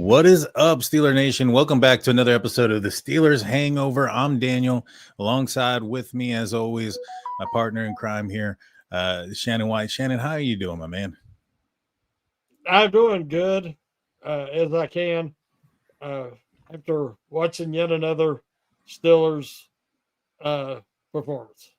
What is up, Steeler Nation? Welcome back to another episode of the Steelers Hangover. I'm Daniel. Alongside with me, as always, my partner in crime here, Shannon White. Shannon, how are you doing, my man? I'm doing good as I can after watching yet another Steelers performance.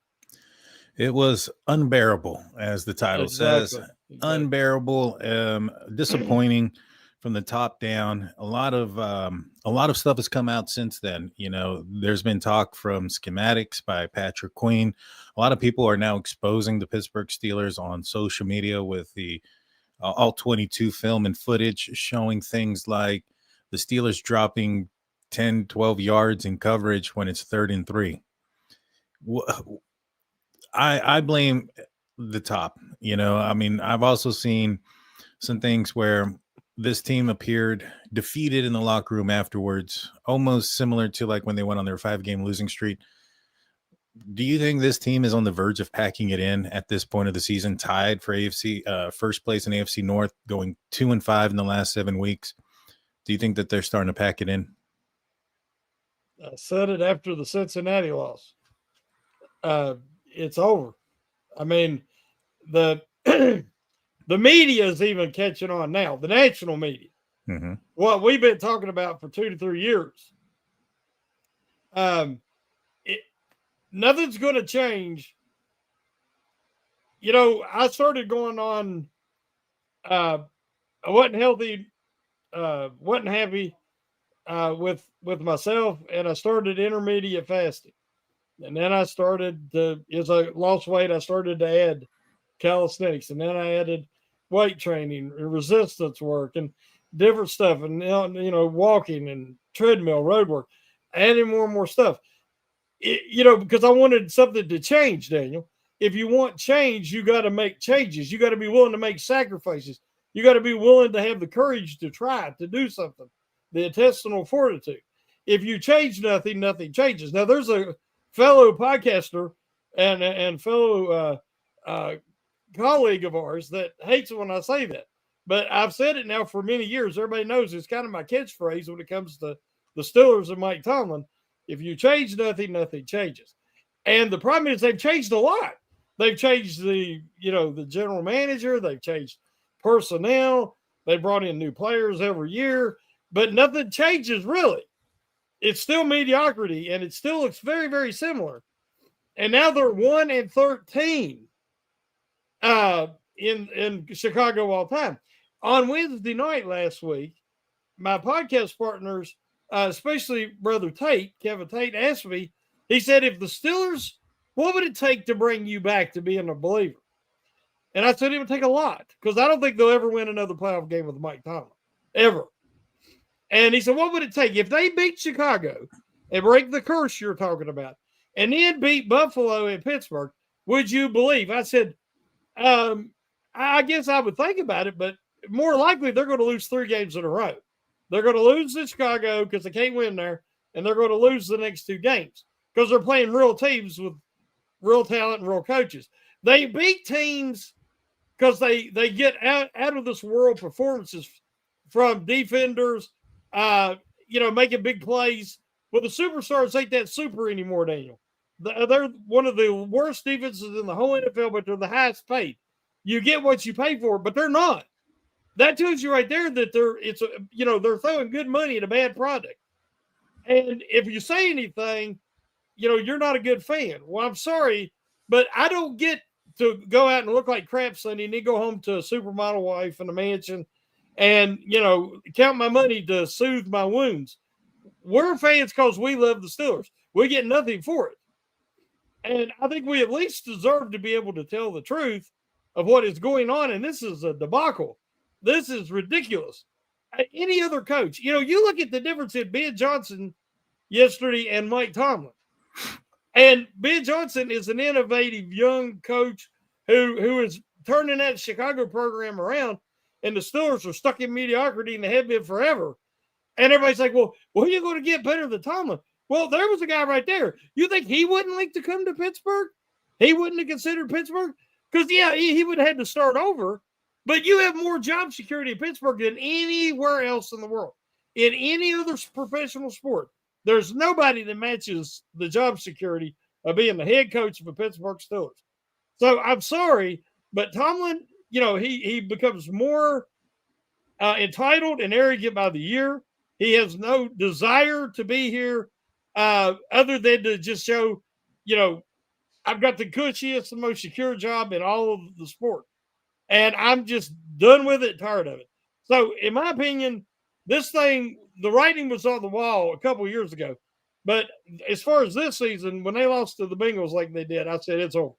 It was unbearable, as the title says. Exactly. Unbearable, disappointing from the top down. A lot of stuff has come out since then. You know, there's been talk from schematics by Patrick Queen. A lot of people are now exposing the Pittsburgh Steelers on social media with the all 22 film and footage showing things like the Steelers dropping 10, 12 yards in coverage when it's 3rd and 3. I blame the top. You know, I mean, I've also seen some things where this team appeared defeated in the locker room afterwards, almost similar to like when they went on their 5-game losing streak. Do you think this team is on the verge of packing it in at this point of the season, tied for AFC first place in AFC North, going 2-5 in the last 7 weeks? Do you think that they're starting to pack it in? I said it after the Cincinnati loss. It's over. I mean, the the media is even catching on now. The national media, what we've been talking about for 2 to 3 years. Nothing's going to change. You know, I started going on. I wasn't healthy. Wasn't happy with myself, and I started intermediate fasting. And then I started to, as I lost weight, I started to add calisthenics, and then I added weight training, resistance work, and different stuff, and walking and treadmill, road work, adding more and more stuff. Because I wanted something to change, Daniel. If you want change, you got to make changes. You got to be willing to make sacrifices. You got to be willing to have the courage to try to do something. The intestinal fortitude. If you change nothing, nothing changes. Now, there's a fellow podcaster and fellow colleague of ours that hates it when I say that. But I've said it now for many years. Everybody knows it's kind of my catchphrase when it comes to the Steelers and Mike Tomlin. If you change nothing, nothing changes. And the problem is they've changed a lot. They've changed the general manager. They've changed personnel. They brought in new players every year. But nothing changes really. It's still mediocrity, and it still looks very, very similar. And now they're 1-13 in Chicago all time. On Wednesday night last week, my podcast partners, especially Brother Tate, Kevin Tate, asked me, he said, if the Steelers, what would it take to bring you back to being a believer? And I said it would take a lot, because I don't think they'll ever win another playoff game with Mike Tomlin, ever. And he said, what would it take if they beat Chicago and break the curse you're talking about and then beat Buffalo and Pittsburgh? Would you believe? I said, I guess I would think about it, but more likely they're going to lose 3 games in a row. They're going to lose to Chicago because they can't win there, and they're going to lose the next 2 games because they're playing real teams with real talent and real coaches. They beat teams because they get out of this world performances from defenders, making big plays. Well, the superstars ain't that super anymore, Daniel. They're one of the worst defenses in the whole NFL, but they're the highest paid. You get what you pay for, but they're not. That tells you right there that they're throwing good money at a bad product. And if you say anything, you're not a good fan. Well, I'm sorry, but I don't get to go out and look like crap Sunday and then go home to a supermodel wife in a mansion and, count my money to soothe my wounds. We're fans because we love the Steelers. We get nothing for it. And I think we at least deserve to be able to tell the truth of what is going on. And this is a debacle. This is ridiculous. Any other coach, you look at the difference in Ben Johnson yesterday and Mike Tomlin. And Ben Johnson is an innovative young coach who is turning that Chicago program around. And the Steelers are stuck in mediocrity and they have been forever. And everybody's like, well, are you going to get better than Tomlin? Well, there was a guy right there. You think he wouldn't like to come to Pittsburgh? He wouldn't have considered Pittsburgh? Because, yeah, he would have had to start over. But you have more job security in Pittsburgh than anywhere else in the world. in any other professional sport, there's nobody that matches the job security of being the head coach of the Pittsburgh Steelers. So I'm sorry, but Tomlin, he becomes more entitled and arrogant by the year. He has no desire to be here other than to just show, I've got the cushiest and most secure job in all of the sport. And I'm just done with it, tired of it. So, in my opinion, this thing, the writing was on the wall a couple of years ago. But as far as this season, when they lost to the Bengals like they did, I said it's over.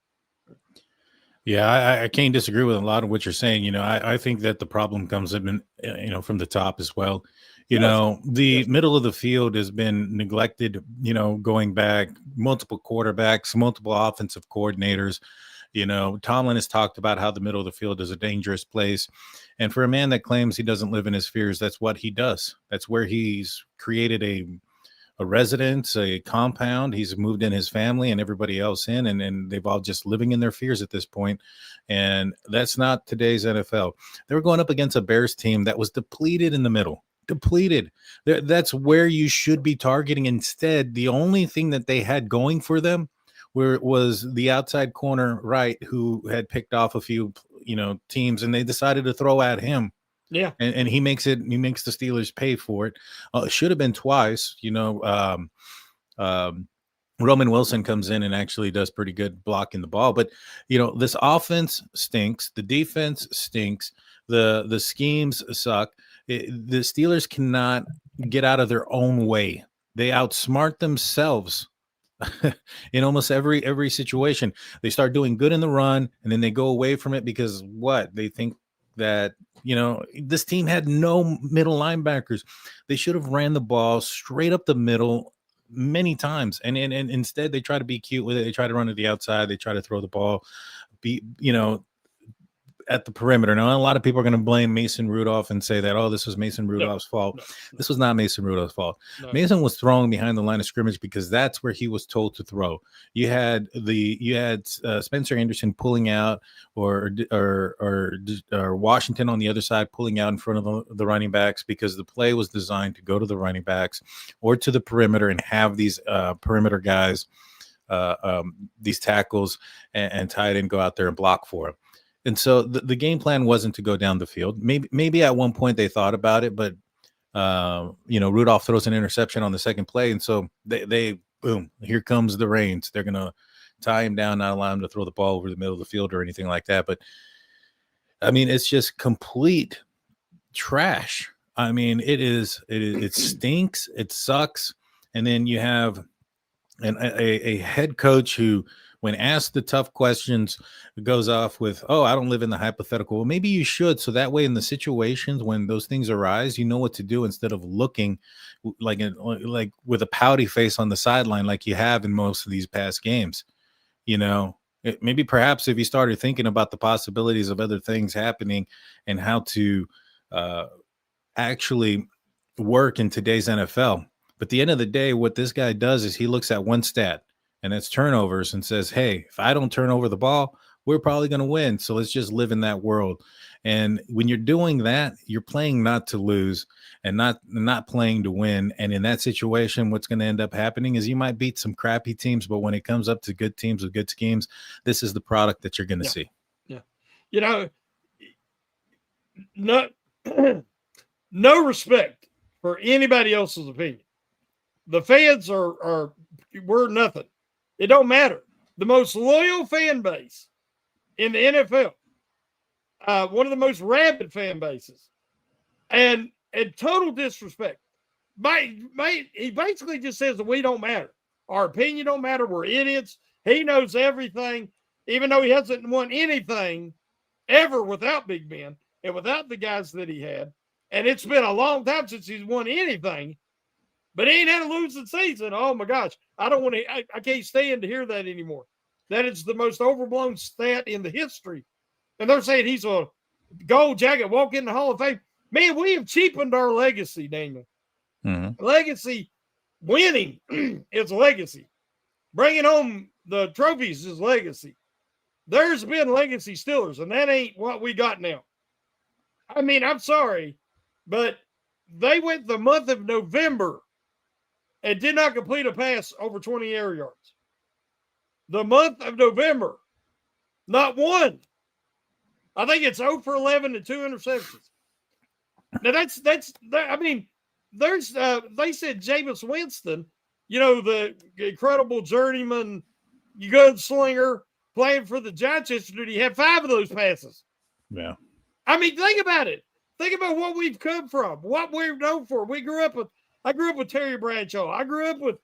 Yeah, I can't disagree with a lot of what you're saying. I think that the problem comes in, from the top as well. The middle of the field has been neglected, going back, multiple quarterbacks, multiple offensive coordinators. Tomlin has talked about how the middle of the field is a dangerous place. And for a man that claims he doesn't live in his fears, that's what he does. That's where he's created a residence, a compound. He's moved in his family and everybody else in, and they've all just living in their fears at this point. And that's not today's NFL. They were going up against a Bears team that was depleted in the middle. Depleted. That's where you should be targeting. Instead, the only thing that they had going for them was the outside corner right, who had picked off a few, teams, and they decided to throw at him. Yeah. And he makes the Steelers pay for it. It should have been twice, Roman Wilson comes in and actually does pretty good blocking the ball. But, this offense stinks. The defense stinks. The schemes suck. The Steelers cannot get out of their own way. They outsmart themselves in almost every situation. They start doing good in the run, and then they go away from it because they think that, this team had no middle linebackers. They should have ran the ball straight up the middle many times. And instead they try to be cute with it. They try to run to the outside. They try to throw the ball, at the perimeter. Now, a lot of people are going to blame Mason Rudolph and say that, this was Mason Rudolph's fault. No. This was not Mason Rudolph's fault. No. Mason was throwing behind the line of scrimmage because that's where he was told to throw. You had Spencer Anderson pulling out, or Washington on the other side pulling out in front of the running backs, because the play was designed to go to the running backs or to the perimeter and have these perimeter guys, these tackles and tight end go out there and block for him. And so the game plan wasn't to go down the field. Maybe at one point they thought about it, but Rudolph throws an interception on the second play, and so they boom, here comes the reins. They're gonna tie him down, not allow him to throw the ball over the middle of the field or anything like that. But I mean, it's just complete trash. I mean, it stinks, it sucks. And then you have a head coach who, when asked the tough questions, goes off with, I don't live in the hypothetical. Well, maybe you should. So that way, in the situations when those things arise, you know what to do, instead of looking like with a pouty face on the sideline like you have in most of these past games. Maybe perhaps if you started thinking about the possibilities of other things happening and how to actually work in today's NFL. But at the end of the day, what this guy does is he looks at one stat, and it's turnovers, and says, hey, if I don't turn over the ball, we're probably going to win. So let's just live in that world. And when you're doing that, you're playing not to lose and not playing to win. And in that situation, what's going to end up happening is you might beat some crappy teams, but when it comes up to good teams with good schemes, this is the product that you're going to see. Yeah. No respect for anybody else's opinion. The fans we're nothing. It don't matter. The most loyal fan base in the NFL, one of the most rabid fan bases, and total disrespect. He basically just says that we don't matter. Our opinion don't matter. We're idiots. He knows everything, even though he hasn't won anything ever without Big Ben and without the guys that he had. And it's been a long time since he's won anything. But he ain't had a losing season. Oh, my gosh. I can't stand to hear that anymore. That is the most overblown stat in the history. And they're saying he's a gold jacket, walk in the Hall of Fame. Man, we have cheapened our legacy, Daniel. Mm-hmm. Legacy, winning is legacy. Bringing home the trophies is legacy. There's been legacy Steelers, and that ain't what we got now. I mean, I'm sorry, but they went the month of November and did not complete a pass over 20 air yards. The month of November, not one. I think it's 0 for 11 and 2 interceptions. Now I mean, there's they said Jameis Winston, the incredible journeyman gunslinger playing for the Giants yesterday. He had 5 of those passes. Yeah. I mean, think about it. Think about what we've come from, what we're known for. I grew up with Terry Bradshaw. I grew up with,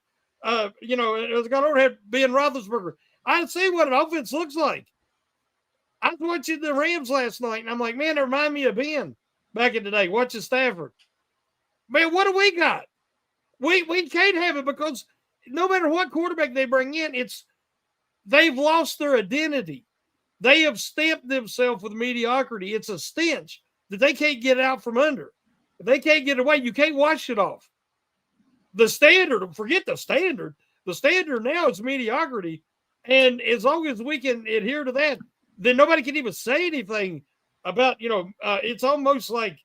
as I got older, had Ben Roethlisberger. I see what an offense looks like. I was watching the Rams last night, and I'm like, man, it reminds me of Ben back in the day, watching Stafford. Man, what do we got? We can't have it because no matter what quarterback they bring in, they've lost their identity. They have stamped themselves with mediocrity. It's a stench that they can't get out from under. If they can't get away, you can't wash it off. The standard, forget the standard. The standard now is mediocrity. And as long as we can adhere to that, then nobody can even say anything about, it's almost like,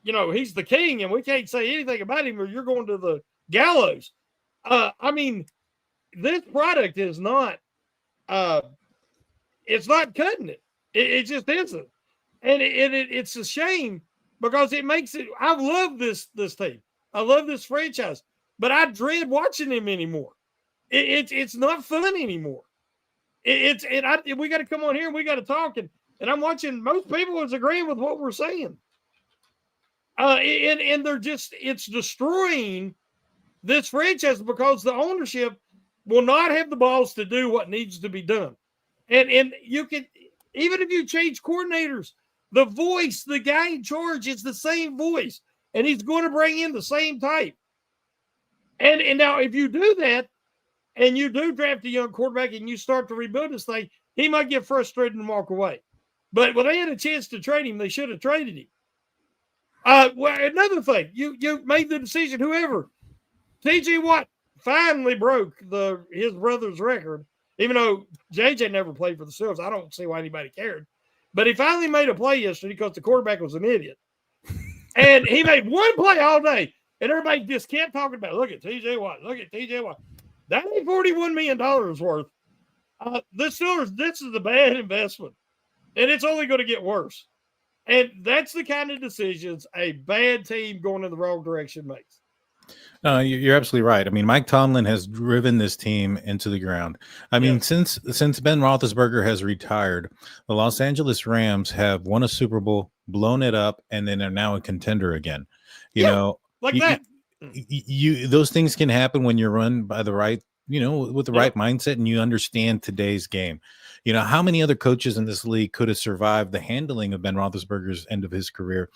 he's the king and we can't say anything about him or you're going to the gallows. I mean, this product is not, it's not cutting it. It just isn't. And it's a shame because it makes it, I love this team. I love this franchise, but I dread watching them anymore. It's not fun anymore. We got to come on here and we got to talk. And I'm watching most people is agreeing with what we're saying. And they're it's destroying this franchise because the ownership will not have the balls to do what needs to be done. And you can, even if you change coordinators, the voice, the guy in charge is the same voice, and he's going to bring in the same type. And now if you do that, and you do draft a young quarterback and you start to rebuild this thing, he might get frustrated and walk away. But when they had a chance to trade him, they should have traded him. Well, another thing, you made the decision, whoever. TJ Watt finally broke his brother's record, even though JJ never played for the Steelers. I don't see why anybody cared. But he finally made a play yesterday because the quarterback was an idiot. And he made one play all day. And everybody just kept talking about, look at TJ Watt, look at TJ Watt. That ain't $41 million worth. The Steelers, this is a bad investment. And it's only going to get worse. And that's the kind of decisions a bad team going in the wrong direction makes. No, you're absolutely right. I mean, Mike Tomlin has driven this team into the ground. I mean, since Ben Roethlisberger has retired, the Los Angeles Rams have won a Super Bowl, blown it up, and then are now a contender again. That. Those things can happen when you're run by the right, with the right mindset and you understand today's game. How many other coaches in this league could have survived the handling of Ben Roethlisberger's end of his career,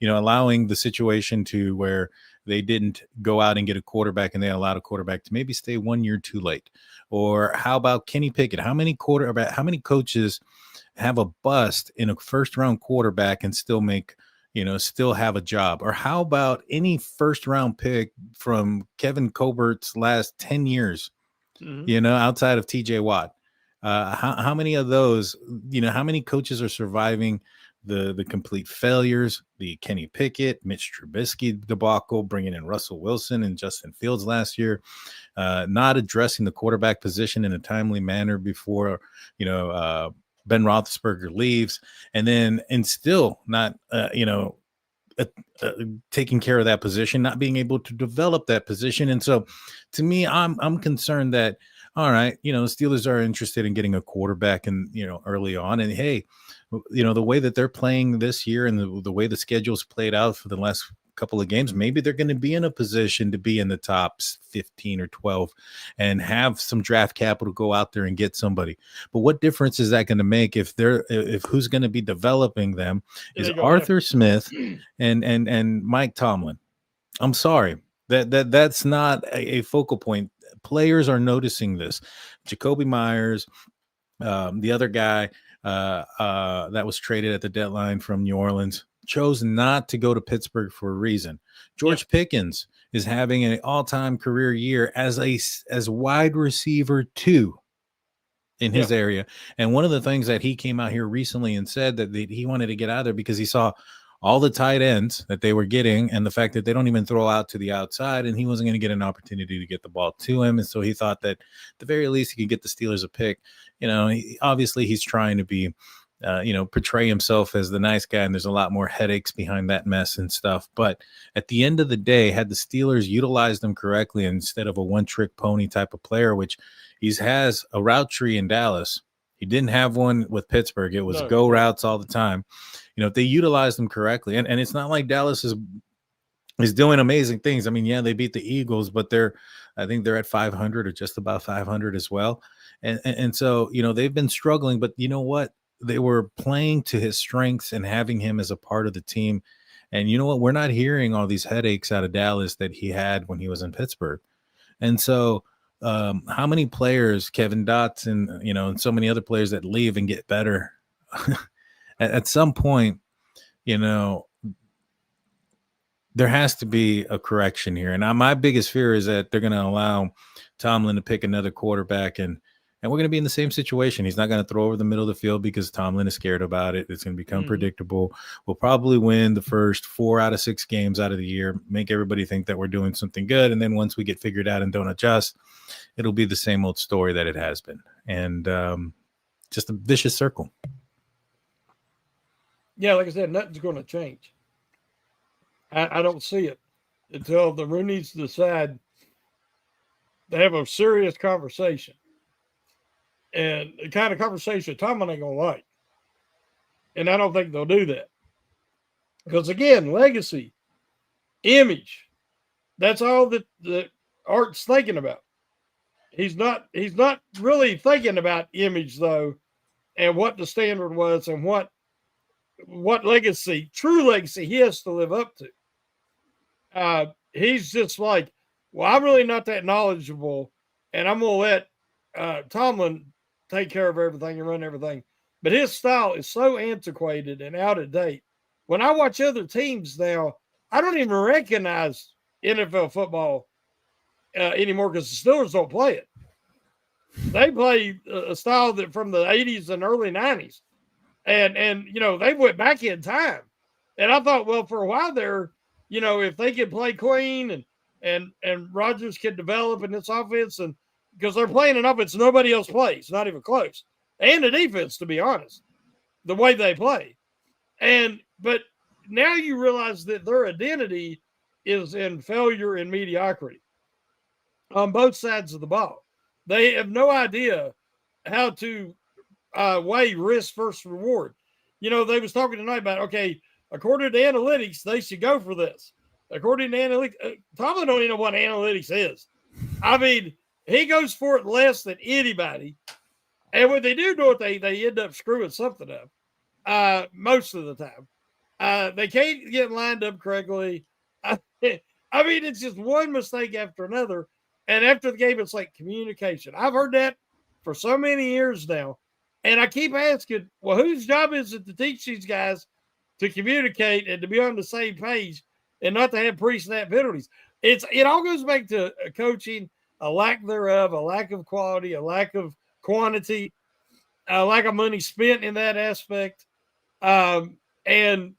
allowing the situation to where they didn't go out and get a quarterback and they allowed a quarterback to maybe stay 1 year too late? Or how about Kenny Pickett? How many coaches have a bust in a first round quarterback and still make, still have a job? Or how about any first round pick from Kevin Colbert's last 10 years, outside of TJ Watt? How many of those, how many coaches are surviving the complete failures, the Kenny Pickett, Mitch Trubisky debacle, bringing in Russell Wilson and Justin Fields last year, not addressing the quarterback position in a timely manner before, Ben Roethlisberger leaves, and still not, taking care of that position, not being able to develop that position. And so to me, I'm concerned that, all right, Steelers are interested in getting a quarterback and, early on. And hey, the way that they're playing this year and the way the schedule's played out for the last couple of games, maybe they're going to be in a position to be in the top 15 or 12 and have some draft capital, go out there and get somebody. But what difference is that going to make if who's going to be developing them is Arthur Smith and Mike Tomlin? I'm sorry, that's not a focal point. Players are noticing this. Jacoby Myers, the other guy that was traded at the deadline from New Orleans, chose not to go to Pittsburgh for a reason. George Pickens is having an all-time career year as wide receiver 2 in his area. And one of the things that he came out here recently and said that he wanted to get out of there because he saw all the tight ends that they were getting and the fact that they don't even throw out to the outside, and he wasn't going to get an opportunity to get the ball to him. And so he thought that at the very least he could get the Steelers a pick. Obviously he's trying to be, portray himself as the nice guy, and there's a lot more headaches behind that mess and stuff. But at the end of the day, had the Steelers utilized him correctly instead of a one-trick pony type of player, which he has a route tree in Dallas. He didn't have one with Pittsburgh. It was go routes all the time. If they utilize them correctly, and it's not like Dallas is doing amazing things. I mean, yeah, they beat the Eagles, but I think they're at 500 or just about 500 as well. And so, they've been struggling, but you know what? They were playing to his strengths and having him as a part of the team. And you know what? We're not hearing all these headaches out of Dallas that he had when he was in Pittsburgh. And so, how many players, Kevin Dotson, and so many other players that leave and get better at some point, there has to be a correction here. And my biggest fear is that they're going to allow Tomlin to pick another quarterback, and we're going to be in the same situation. He's not going to throw over the middle of the field because Tomlin is scared about it. It's going to become predictable. We'll probably win the first 4 out of 6 games out of the year, make everybody think that we're doing something good. And then once we get figured out and don't adjust, it'll be the same old story that it has been. And just a vicious circle. Yeah, like I said, nothing's going to change. I don't see it until the Rooneys decide to have a serious conversation. And the kind of conversation Tomlin ain't going to like. And I don't think they'll do that. Because, again, legacy, image, that's all that Art's thinking about. He's not really thinking about image, though, and what the standard was and what legacy, true legacy, he has to live up to. He's just like, well, I'm really not that knowledgeable, and I'm going to let Tomlin take care of everything and run everything. But his style is so antiquated and out of date. When I watch other teams now, I don't even recognize NFL football anymore because the Steelers don't play it. They play a style that from the 80s and early 90s. And they went back in time. And I thought, well, for a while there, if they could play clean and Rodgers could develop in this offense, and because they're playing an offense nobody else plays, not even close. And the defense, to be honest, the way they play. But now you realize that their identity is in failure and mediocrity on both sides of the ball. They have no idea how to weigh risk versus reward. They was talking tonight about, okay, according to analytics, they should go for this. According to analytics, Tomlin don't even know what analytics is. I mean, he goes for it less than anybody. And when they do it, they end up screwing something up most of the time. They can't get lined up correctly. I mean, it's just one mistake after another. And after the game, it's like communication. I've heard that for so many years now. And I keep asking, well, whose job is it to teach these guys to communicate and to be on the same page and not to have pre-snap penalties? It all goes back to coaching, a lack thereof, a lack of quality, a lack of quantity, a lack of money spent in that aspect. And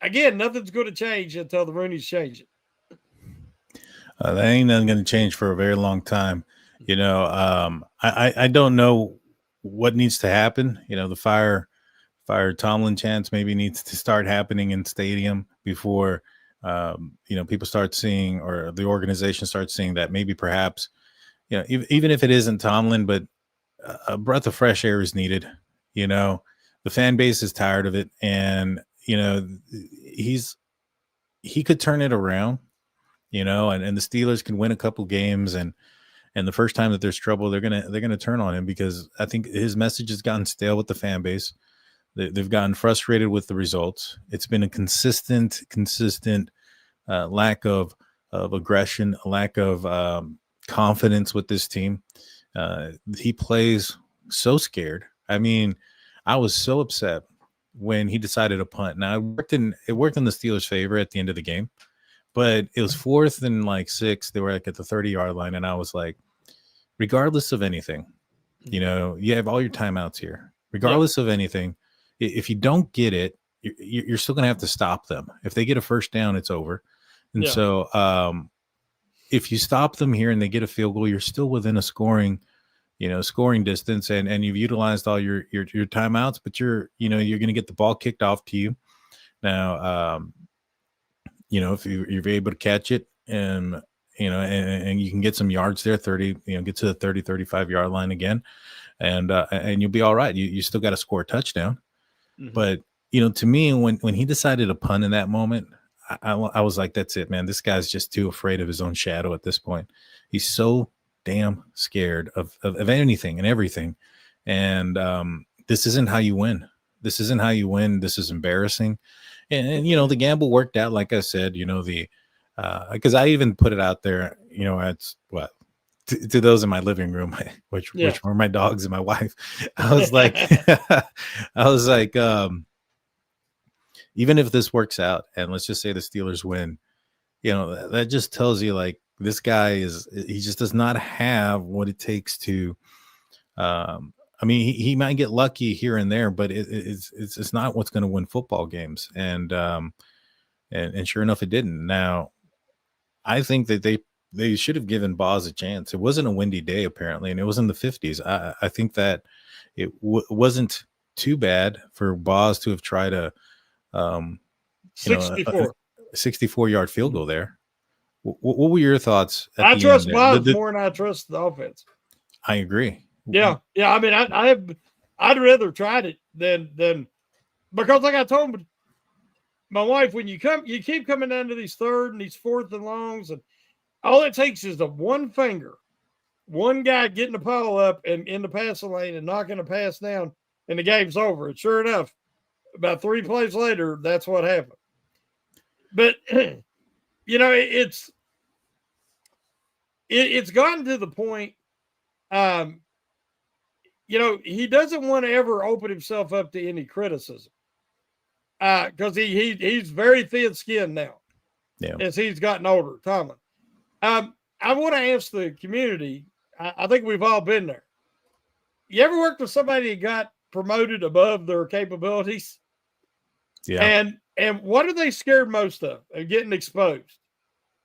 again, nothing's going to change until the Rooneys change it. That ain't nothing going to change for a very long time. I don't know what needs to happen. The fire Tomlin chance maybe needs to start happening in stadium before, people start seeing, or the organization starts seeing that maybe perhaps, even if it isn't Tomlin, but a breath of fresh air is needed. The fan base is tired of it. And, he could turn it around, and the Steelers can win a couple games, and the first time that there's trouble, they're gonna turn on him, because I think his message has gotten stale with the fan base. They've gotten frustrated with the results. It's been a consistent lack of aggression, a lack of confidence with this team. He plays so scared. I mean, I was so upset when he decided to punt. Now it worked in the Steelers' favor at the end of the game, but it was 4th and 6. They were at the 30-yard line, and I was like, regardless of anything, you have all your timeouts here. Regardless of anything, if you don't get it, you're still going to have to stop them. If they get a first down, it's over. And so if you stop them here and they get a field goal, you're still within a scoring distance, and you've utilized all your timeouts, but you're going to get the ball kicked off to you. Now, if you're able to catch it and you can get some yards there, 30, get to the 30, 35 yard line again, and you'll be all right. You still got to score a touchdown. Mm-hmm. But, to me, when he decided to punt in that moment, I was like, that's it, man. This guy's just too afraid of his own shadow at this point. He's so damn scared of anything and everything. And this isn't how you win. This isn't how you win. This is embarrassing. And the gamble worked out, like I said, because I even put it out there, it's what to those in my living room, which were my dogs and my wife. I was like, even if this works out and let's just say the Steelers win, that just tells you like this guy he just does not have what it takes to, he might get lucky here and there, but it's not what's going to win football games. And sure enough, it didn't. Now, I think that they should have given Boz a chance. It wasn't a windy day apparently, and it was in the 50s. I think that it wasn't too bad for Boz to have tried a 64-yard field goal there. What were your thoughts? I trust Boz more than I trust the offense. I agree. Yeah. I mean, I'd rather tried it than because, like I told my wife, when you keep coming down to these third and these fourth and longs, and all it takes is one guy getting the pile up and in the passing lane and knocking the pass down, and the game's over. And sure enough, about 3 plays later, that's what happened. But it's gotten to the point. He doesn't want to ever open himself up to any criticism because he's very thin-skinned now as he's gotten older, Tomlin. I want to ask the community, I think we've all been there. You ever worked with somebody that got promoted above their capabilities? Yeah. And what are they scared most of getting exposed?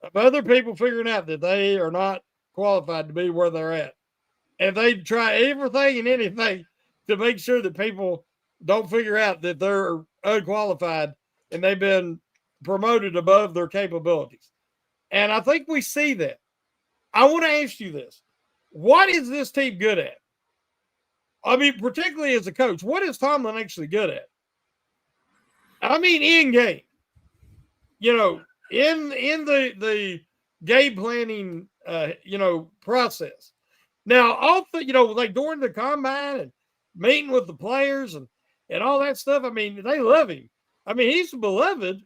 Of other people figuring out that they are not qualified to be where they're at. And they try everything and anything to make sure that people don't figure out that they're unqualified and they've been promoted above their capabilities. And I think we see that. I want to ask you this. What is this team good at? I mean, particularly as a coach, what is Tomlin actually good at? I mean, in game, in the game planning, process. Now, like during the combine and meeting with the players and all that stuff, I mean, they love him. I mean, he's beloved.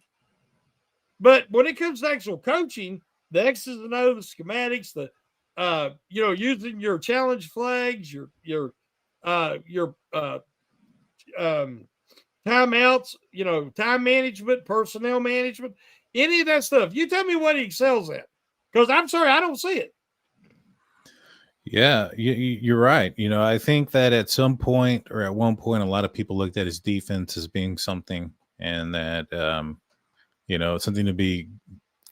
But when it comes to actual coaching, the X's and O's, the schematics, the using your challenge flags, your timeouts, time management, personnel management, any of that stuff. You tell me what he excels at, because I'm sorry, I don't see it. Yeah, you're right. I think that at some point or at one point, a lot of people looked at his defense as being something, and that something to be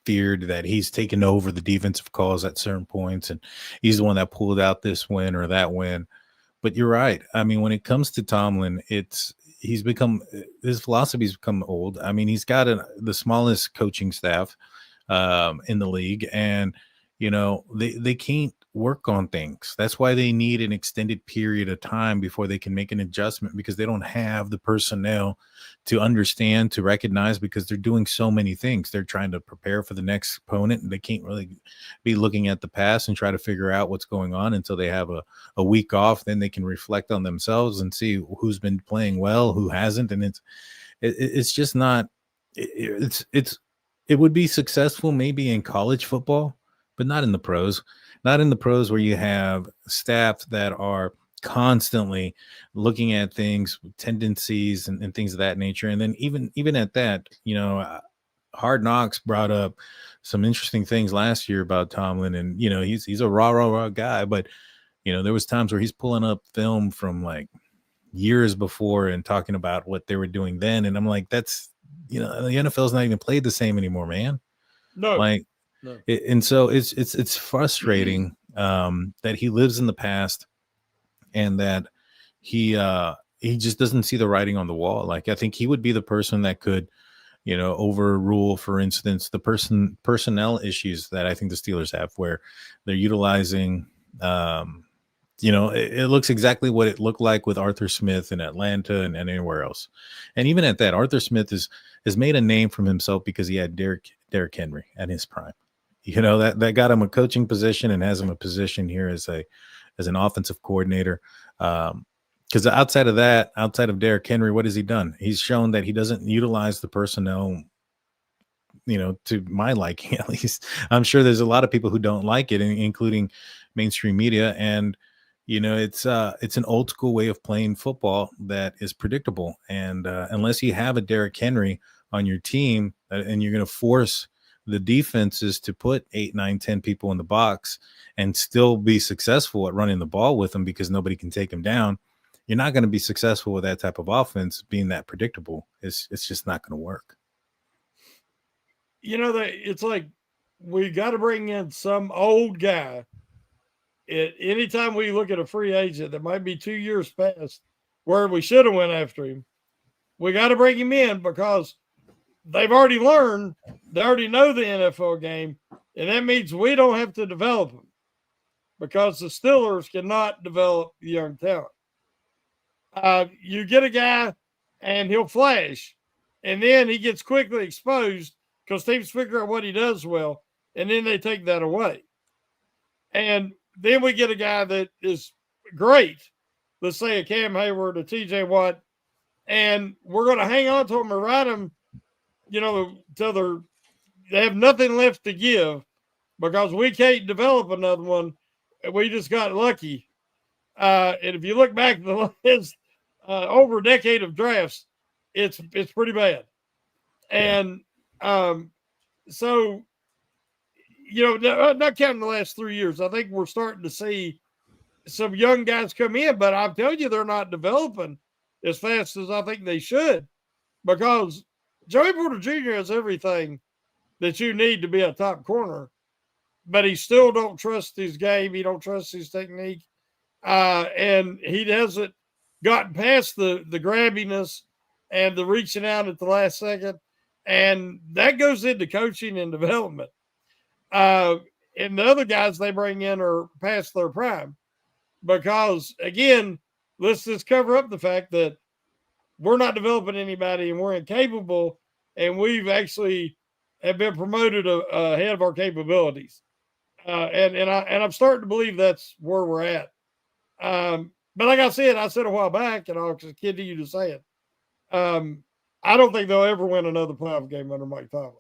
feared, that he's taken over the defensive calls at certain points, and he's the one that pulled out this win or that win. But you're right. I mean, when it comes to Tomlin, his philosophy's become old. I mean, he's got the smallest coaching staff in the league, and they can't work on things. That's why they need an extended period of time before they can make an adjustment, because they don't have the personnel to understand, to recognize, because they're doing so many things. They're trying to prepare for the next opponent, and they can't really be looking at the past and try to figure out what's going on until they have a week off. Then they can reflect on themselves and see who's been playing well, who hasn't. And it's just not, it would be successful maybe in college football, but not in the pros. Not in the pros, where you have staff that are constantly looking at things, tendencies, and things of that nature. And then even at that, Hard Knocks brought up some interesting things last year about Tomlin, and he's a raw guy, but there was times where he's pulling up film from like years before and talking about what they were doing then. And I'm like, that's, the NFL's not even played the same anymore, man. No. Like, no. And so it's frustrating that he lives in the past and that he just doesn't see the writing on the wall. Like, I think he would be the person that could, overrule, for instance, the personnel issues that I think the Steelers have, where they're utilizing, it looks exactly what it looked like with Arthur Smith in Atlanta and anywhere else. And even at that, Arthur Smith has made a name for himself because he had Derrick Henry at his prime. That got him a coaching position and has him a position here as an offensive coordinator. Because outside of Derrick Henry, what has he done? He's shown that he doesn't utilize the personnel, to my liking, at least. I'm sure there's a lot of people who don't like it, including mainstream media. And, it's an old school way of playing football that is predictable. And unless you have a Derrick Henry on your team and you're going to force the defenses to put 8, 9, 10 people in the box and still be successful at running the ball with them because nobody can take them down, you're not going to be successful with that type of offense being that predictable. It's just not going to work. It's like we got to bring in some old guy. Anytime we look at a free agent that might be 2 years past where we should have went after him, we got to bring him in because they've already learned, they already know the NFL game, and that means we don't have to develop them because the Steelers cannot develop young talent. You get a guy and he'll flash, and then he gets quickly exposed because teams figure out what he does well, and then they take that away. And then we get a guy that is great, let's say a Cam Hayward, a TJ Watt, and we're going to hang on to him and ride him, till they have nothing left to give because we can't develop another one. We just got lucky. And if you look back at the last over a decade of drafts, it's pretty bad. And so, not counting the last 3 years, I think we're starting to see some young guys come in, but I'm telling you, they're not developing as fast as I think they should because Joey Porter Jr. has everything that you need to be a top corner, but he still don't trust his game. He don't trust his technique. And he hasn't gotten past the grabbiness and the reaching out at the last second. And that goes into coaching and development. And the other guys they bring in are past their prime because, again, let's just cover up the fact that we're not developing anybody and we're incapable, and we've actually have been promoted ahead of our capabilities. And I'm starting to believe that's where we're at. But like I said a while back, and I'll continue to say it. I don't think they'll ever win another playoff game under Mike Tomlin.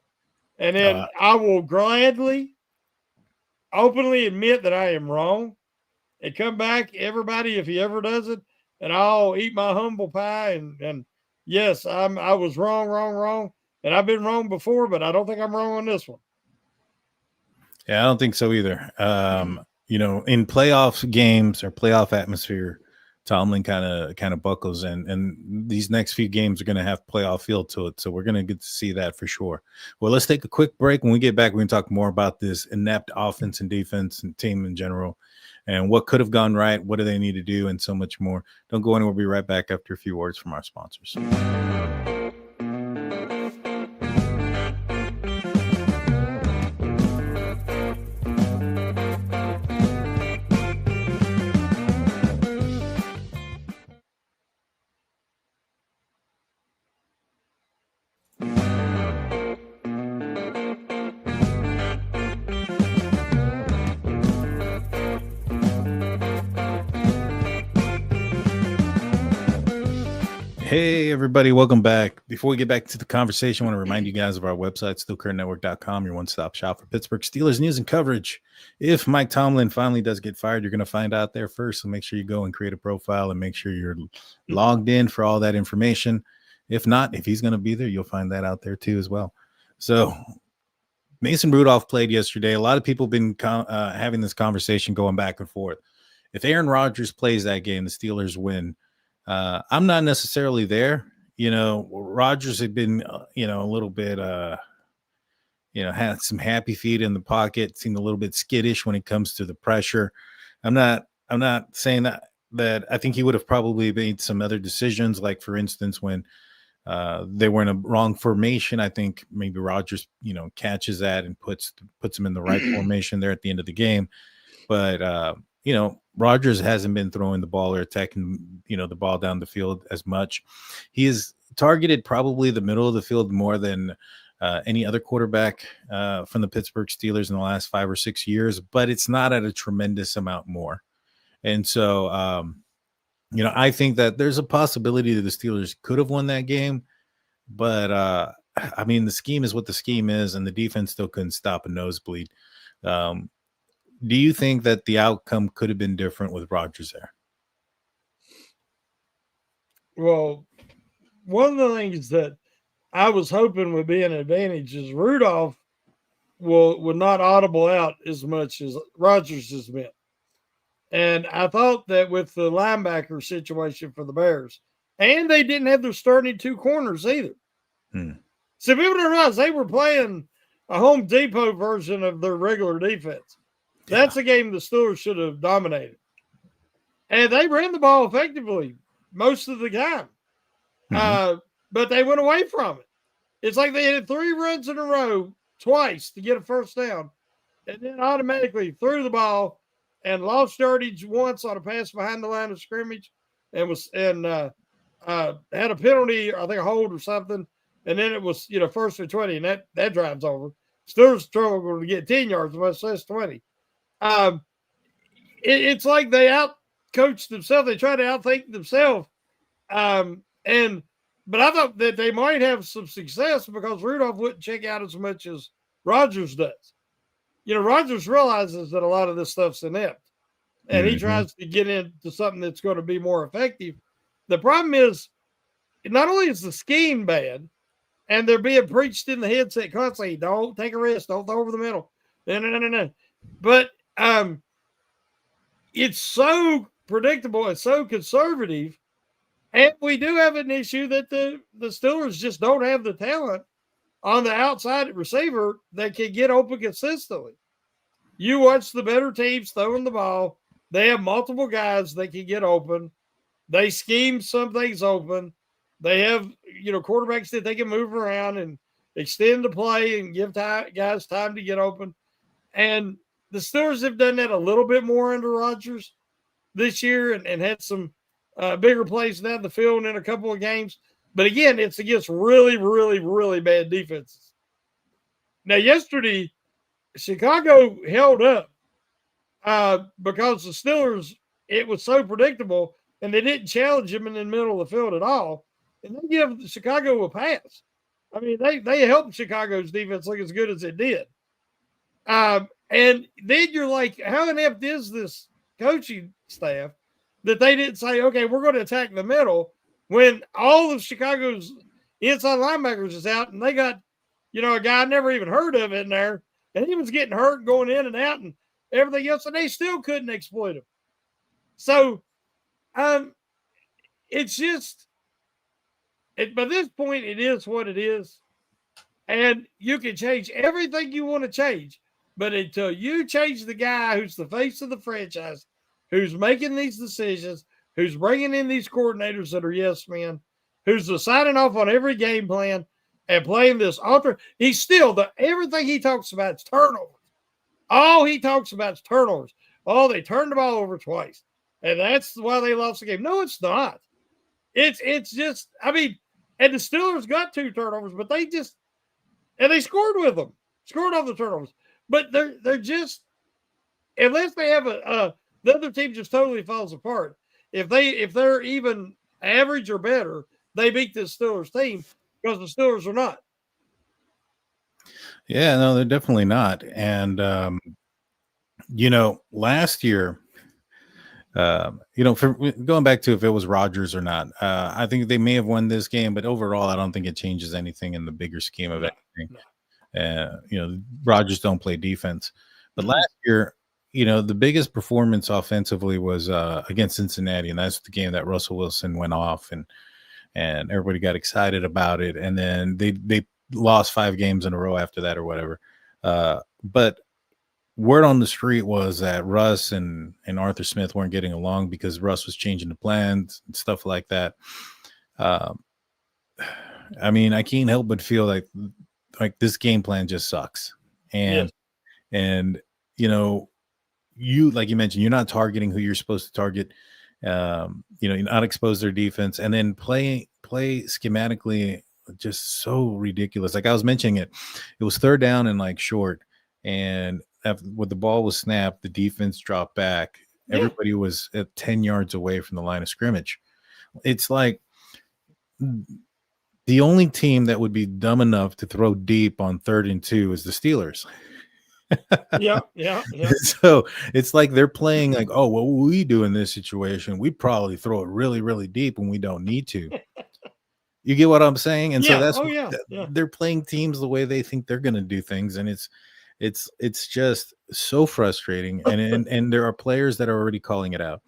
And then I will gladly, openly admit that I am wrong and come back, everybody, if he ever does it, and I'll eat my humble pie. And yes, I was wrong. And I've been wrong before, but I don't think I'm wrong on this one. Yeah, I don't think so either. In playoff games or playoff atmosphere, Tomlin kind of buckles, and these next few games are going to have playoff feel to it. So we're going to get to see that for sure. Well, let's take a quick break. When we get back, we can talk more about this inept offense and defense and team in general, and what could have gone right, what do they need to do, and so much more. Don't go anywhere. We'll be right back after a few words from our sponsors. Hey, everybody. Welcome back. Before we get back to the conversation, I want to remind you guys of our website, SteelCurrentNetwork.com, your one-stop shop for Pittsburgh Steelers news and coverage. If Mike Tomlin finally does get fired, you're going to find out there first. So make sure you go and create a profile and make sure you're logged in for all that information. If not, if he's going to be there, you'll find that out there too as well. So Mason Rudolph played yesterday. A lot of people have been having this conversation going back and forth. If Aaron Rodgers plays that game, the Steelers win. I'm not necessarily there. Rodgers had been, a little bit, had some happy feet in the pocket, seemed a little bit skittish when it comes to the pressure. I'm not saying that I think he would have probably made some other decisions, like for instance, when they were in a wrong formation. I think maybe Rodgers, catches that and puts him in the right formation there at the end of the game. But Rodgers hasn't been throwing the ball or attacking, the ball down the field as much. He is targeted probably the middle of the field more than any other quarterback from the Pittsburgh Steelers in the last 5 or 6 years, but it's not at a tremendous amount more. And so, I think that there's a possibility that the Steelers could have won that game, but the scheme is what the scheme is, and the defense still couldn't stop a nosebleed. Do you think that the outcome could have been different with Rodgers there? Well, one of the things that I was hoping would be an advantage is Rudolph would not audible out as much as Rodgers has been. And I thought that with the linebacker situation for the Bears, and they didn't have their starting 2 corners either. So people don't realize they were playing a Home Depot version of their regular defense. That's a game the Steelers should have dominated. And they ran the ball effectively most of the time. But they went away from it. It's like they had 3 runs in a row twice to get a first down, and then automatically threw the ball and lost yardage once on a pass behind the line of scrimmage, and had a penalty, I think a hold or something, and then it was 1st and 20, and that drive's over. Steelers struggled to get 10 yards, much less 20. It's like they out-coached themselves. They tried to outthink themselves. But I thought that they might have some success because Rudolph wouldn't check out as much as Rodgers does. Rodgers realizes that a lot of this stuff's inept, and he tries to get into something that's going to be more effective. The problem is, not only is the scheme bad, and they're being preached in the headset constantly, don't take a risk, don't throw over the middle. No. But it's so predictable and so conservative. And we do have an issue that the Steelers just don't have the talent on the outside receiver that can get open consistently. You watch the better teams throwing the ball. They have multiple guys that can get open. They scheme some things open. They have, quarterbacks that they can move around and extend the play and give guys time to get open. And the Steelers have done that a little bit more under Rodgers this year and had some bigger plays down the field in a couple of games. But again, it's against really, really, really bad defenses. Now, yesterday, Chicago held up because the Steelers, it was so predictable, and they didn't challenge them in the middle of the field at all. And they give Chicago a pass. I mean, they helped Chicago's defense look as good as it did. And then you're like, how inept is this coaching staff that they didn't say, okay, we're going to attack the middle when all of Chicago's inside linebackers is out, and they got, a guy I never even heard of in there, and he was getting hurt going in and out and everything else, and they still couldn't exploit him. So it's just, by this point, it is what it is. And you can change everything you want to change, but until you change the guy who's the face of the franchise, who's making these decisions, who's bringing in these coordinators that are yes men, who's signing off on every game plan and playing this he's still, everything he talks about is turnovers. All he talks about is turnovers. Oh, they turned the ball over twice, and that's why they lost the game. No, it's not. It's just, and the Steelers got 2 turnovers, but they scored with them, scored off the turnovers. But they're just, unless they have the other team just totally falls apart. If they're even average or better, they beat this Steelers team because the Steelers are not. Yeah, no, they're definitely not. And last year, for going back to if it was Rodgers or not, I think they may have won this game, but overall, I don't think it changes anything in the bigger scheme of everything. Rodgers don't play defense, but last year, the biggest performance offensively was against Cincinnati, and that's the game that Russell Wilson went off, and everybody got excited about it. And then they lost 5 games in a row after that or whatever. But word on the street was that Russ and Arthur Smith weren't getting along because Russ was changing the plans and stuff like that. I mean, I can't help but feel like this game plan just sucks. And you, like you mentioned, you're not targeting who you're supposed to target. You're not expose their defense, and then play schematically just so ridiculous. Like I was mentioning it was 3rd down and like short, and when the ball was snapped, the defense dropped back. Everybody was at 10 yards away from the line of scrimmage. It's like the only team that would be dumb enough to throw deep on 3rd and 2 is the Steelers. Yeah. So it's like they're playing like, oh, what would we do in this situation? We'd probably throw it really, really deep when we don't need to. You get what I'm saying? And so that's they're playing teams the way they think they're going to do things, and it's just so frustrating. And there are players that are already calling it out.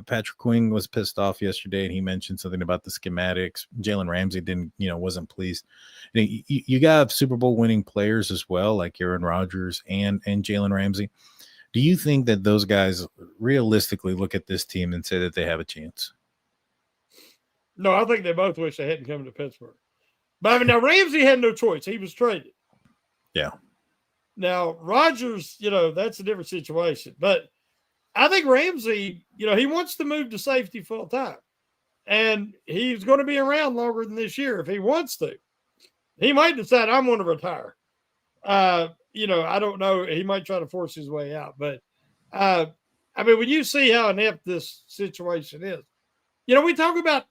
Patrick Quinn was pissed off yesterday, and he mentioned something about the schematics. Jalen Ramsey wasn't pleased. You got Super Bowl winning players as well, like Aaron Rodgers and Jalen Ramsey. Do you think that those guys realistically look at this team and say that they have a chance? No, I think they both wish they hadn't come to Pittsburgh. But I mean, now Ramsey had no choice. He was traded. Yeah. Now, Rodgers, that's a different situation. But I think Ramsey, he wants to move to safety full time. And he's going to be around longer than this year if he wants to. He might decide, I'm going to retire. I don't know. He might try to force his way out. But, I mean, when you see how inept this situation is, we talk about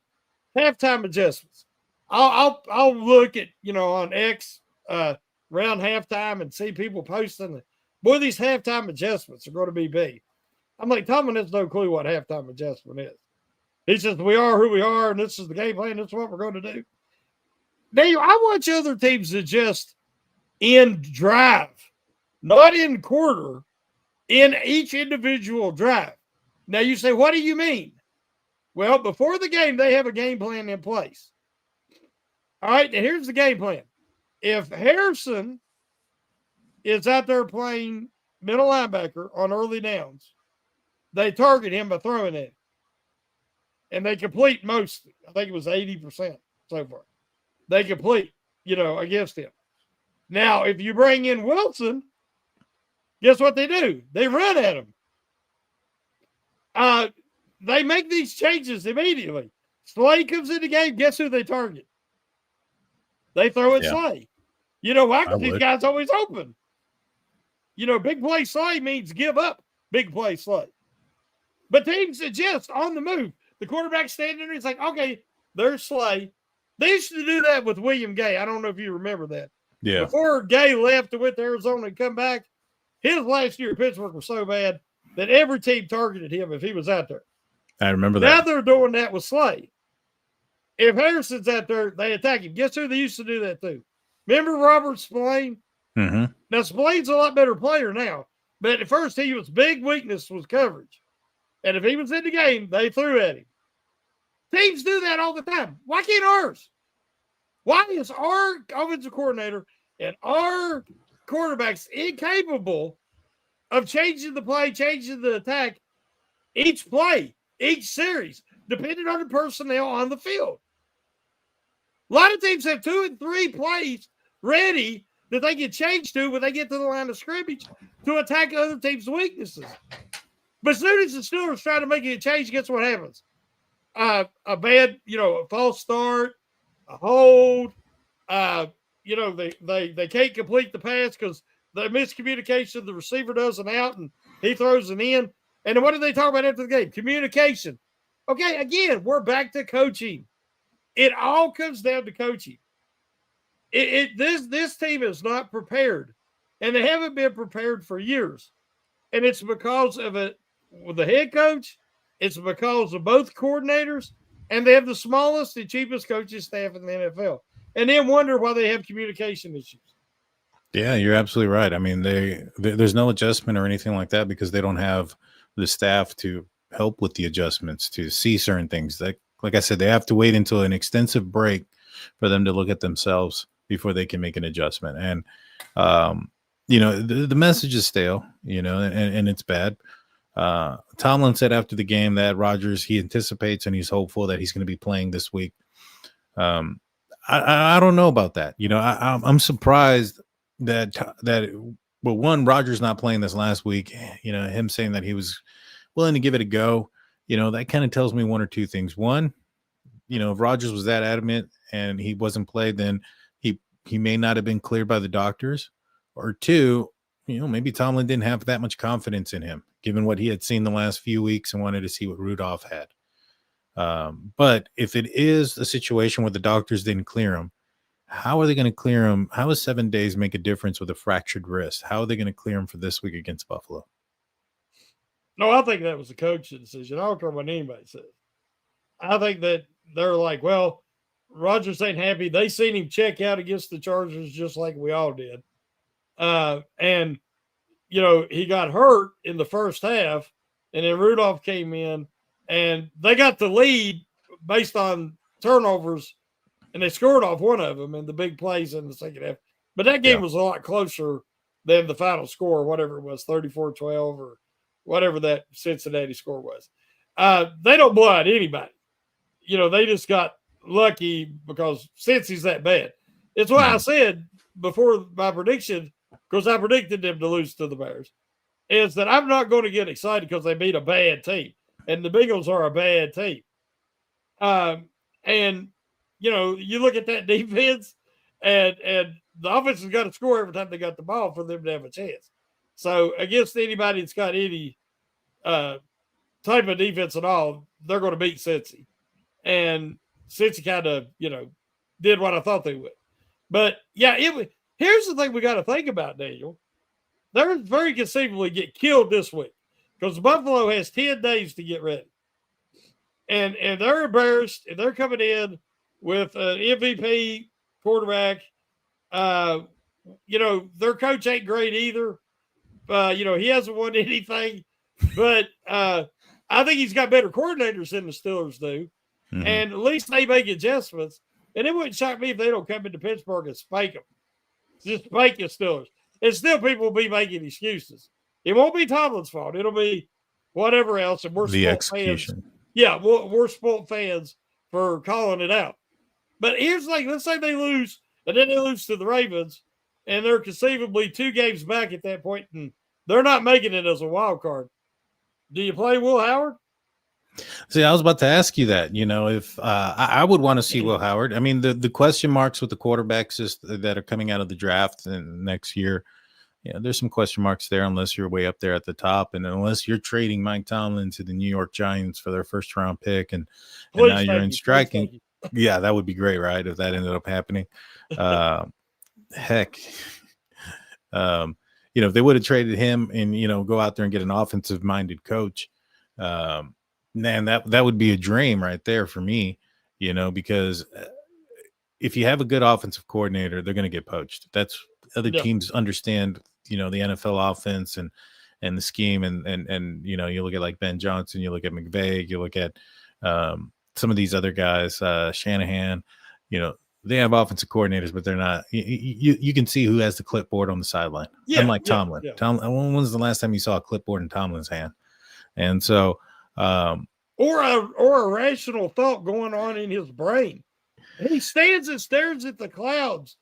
halftime adjustments. I'll look at, on X around halftime and see people posting, boy, these halftime adjustments are going to be big. I'm like, Tomlin has no clue what halftime adjustment is. He says, we are who we are, and this is the game plan. This is what we're going to do. Now, I watch other teams adjust in drive, not in quarter, in each individual drive. Now, you say, what do you mean? Well, before the game, they have a game plan in place. All right, and here's the game plan. If Harrison is out there playing middle linebacker on early downs, they target him by throwing it. And they complete most. I think it was 80% so far. They complete, against him. Now, if you bring in Wilson, guess what they do? They run at him. They make these changes immediately. Slay comes in the game. Guess who they target? They throw at Slay. You know why? Because these guys always open. Big play Slay means give up big play Slay. But teams adjust on the move. The quarterback standing there, he's like, okay, there's Slay. They used to do that with William Gay. I don't know if you remember that. Yeah. Before Gay left and went to Arizona and come back, his last year at Pittsburgh was so bad that every team targeted him if he was out there. I remember that. Now they're doing that with Slay. If Harrison's out there, they attack him. Guess who they used to do that to? Remember Robert Spillane? Mm-hmm. Now, Spillane's a lot better player now. But at first, his big weakness was coverage. And if he was in the game, they threw at him. Teams do that all the time. Why can't ours? Why is our offensive coordinator and our quarterbacks incapable of changing the play, changing the attack, each play, each series, depending on the personnel on the field? A lot of teams have 2 and 3 plays ready that they can change to when they get to the line of scrimmage to attack other teams' weaknesses. But as soon as the Steelers try to make a change, guess what happens? A bad, a false start, a hold. They can't complete the pass because the miscommunication, the receiver does an out and he throws an in. And then what do they talk about after the game? Communication. Okay, again, we're back to coaching. It all comes down to coaching. This team is not prepared, and they haven't been prepared for years. And it's because of it with the head coach. It's because of both coordinators, and they have the smallest and cheapest coaching staff in the NFL. And then wonder why they have communication issues. Yeah, you're absolutely right. I mean, there's no adjustment or anything like that because they don't have the staff to help with the adjustments to see certain things. Like I said, they have to wait until an extensive break for them to look at themselves before they can make an adjustment. And um, the message is stale, and it's bad. Tomlin said after the game that Rodgers, he anticipates and he's hopeful that he's going to be playing this week. Um, I don't know about that. I'm surprised that well, one, Rodgers not playing this last week. Him saying that he was willing to give it a go. That kind of tells me one or two things. One, if Rodgers was that adamant and he wasn't played, then he may not have been cleared by the doctors. Or two, maybe Tomlin didn't have that much confidence in him, given what he had seen the last few weeks and wanted to see what Rudolph had. But if it is a situation where the doctors didn't clear him, how are they going to clear him? How does 7 days make a difference with a fractured wrist? How are they going to clear him for this week against Buffalo? No, I think that was a coach's decision. I don't care what anybody says. I think that they're like, well, Rodgers ain't happy. They seen him check out against the Chargers just like we all did. And, he got hurt in the first half, and then Rudolph came in, and they got the lead based on turnovers, and they scored off one of them in the big plays in the second half. But that game was a lot closer than the final score, whatever it was, 34-12 or whatever that Cincinnati score was. They don't blow out anybody. They just got lucky because Cincy's that bad. It's why I said before my prediction, because I predicted them to lose to the Bears, is that I'm not going to get excited because they beat a bad team. And the Bengals are a bad team. And, you look at that defense, and the offense has got to score every time they got the ball for them to have a chance. So against anybody that's got any type of defense at all, they're going to beat Cincy. And Cincy kind of, did what I thought they would. But, yeah, here's the thing we got to think about, Daniel. They're very conceivably get killed this week because Buffalo has 10 days to get ready. And they're embarrassed, and they're coming in with an MVP quarterback. Their coach ain't great either. He hasn't won anything. But I think he's got better coordinators than the Steelers do. Mm-hmm. And at least they make adjustments. And it wouldn't shock me if they don't come into Pittsburgh and spank them. Just spank the Steelers. And still people will be making excuses. It won't be Tomlin's fault. It'll be whatever else. And we're the execution. Fans. Yeah, we're spoiled fans for calling it out. But here's the thing. Let's say they lose, and then they lose to the Ravens, and they're conceivably 2 games back at that point, and they're not making it as a wild card. Do you play Will Howard? See, I was about to ask you that. If I would want to see Will Howard. I mean, the question marks with the quarterbacks that are coming out of the draft and next year. There's some question marks there unless you're way up there at the top, and unless you're trading Mike Tomlin to the New York Giants for their first round pick, and now you're in striking. Yeah, that would be great, right? If that ended up happening, heck, if they would have traded him and go out there and get an offensive minded coach, man, that would be a dream right there for me, because if you have a good offensive coordinator, they're going to get poached. That's other teams understand, the NFL offense and the scheme. And you look at like Ben Johnson, you look at McVay, you look at some of these other guys, Shanahan, they have offensive coordinators, but they're not, you can see who has the clipboard on the sideline. Unlike Tomlin. When was the last time you saw a clipboard in Tomlin's hand? And so, or a rational thought going on in his brain. He stands and stares at the clouds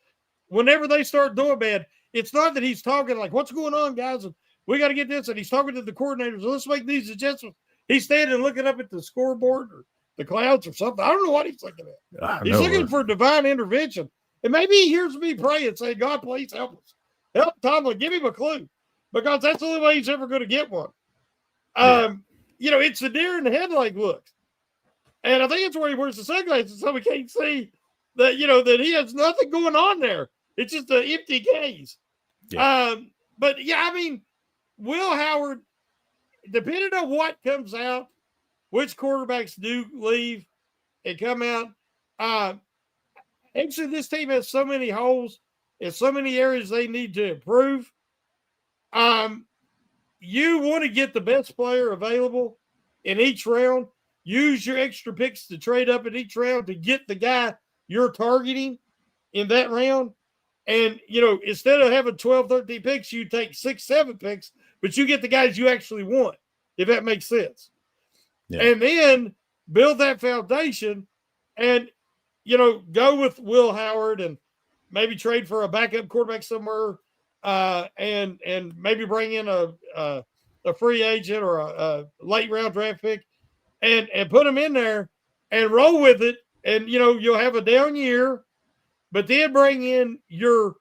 whenever they start doing bad. It's not that he's talking like, what's going on, guys? And we got to get this. And he's talking to the coordinators. Let's make these adjustments. He's standing looking up at the scoreboard or the clouds or something. I don't know what he's looking at. He's looking for divine intervention. And maybe he hears me pray and say, God, please help us. Help Tomlin. Give him a clue. Because that's the only way he's ever going to get one. It's the deer in the headlight looks. And I think it's where he wears the sunglasses so we can't see that, that he has nothing going on there. It's just an empty gaze. Yeah. Will Howard, depending on what comes out, which quarterbacks do leave and come out, actually this team has so many holes in so many areas they need to improve. You want to get the best player available in each round. Use your extra picks to trade up in each round to get the guy you're targeting in that round. And, instead of having 12, 13 picks, you take 6, 7 picks, but you get the guys you actually want, if that makes sense. Yeah. And then build that foundation and, go with Will Howard and maybe trade for a backup quarterback somewhere, and maybe bring in a free agent or a late round draft pick and put them in there and roll with it. And, you'll have a down year, but then bring in your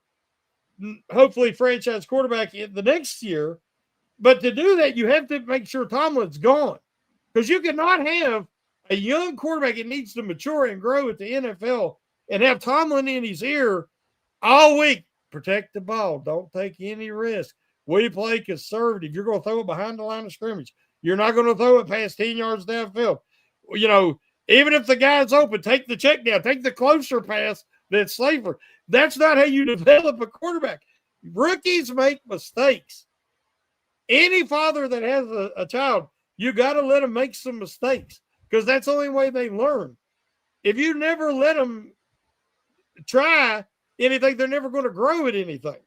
hopefully franchise quarterback in the next year. But to do that, you have to make sure Tomlin's gone, because you cannot have a young quarterback that needs to mature and grow at the NFL and have Tomlin in his ear all week. Protect the ball. Don't take any risk. We play conservative. You're going to throw it behind the line of scrimmage. You're not going to throw it past 10 yards downfield. Even if the guy's open, take the check down. Take the closer pass that's safer. That's not how you develop a quarterback. Rookies make mistakes. Any father that has a child, you got to let them make some mistakes, because that's the only way they learn. If you never let them try anything, they're never going to grow at anything.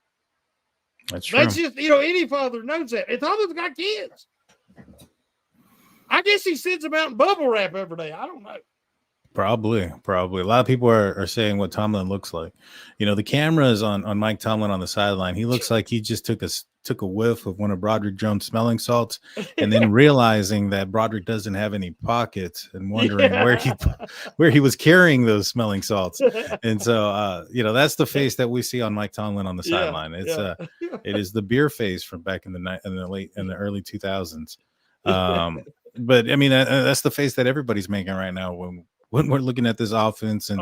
That's true. That's just, any father knows that. And Tomlin's got kids. I guess he sends them out in bubble wrap every day. I don't know. Probably. A lot of people are saying what Tomlin looks like. The camera is on Mike Tomlin on the sideline. He looks like he just took a whiff of one of Broderick Jones' smelling salts, and then realizing that Broderick doesn't have any pockets and wondering where he was carrying those smelling salts. And so, that's the face that we see on Mike Tomlin on the sideline. It's it is the beer face from back in the early 2000s. But I mean, that's the face that everybody's making right now when we're looking at this offense and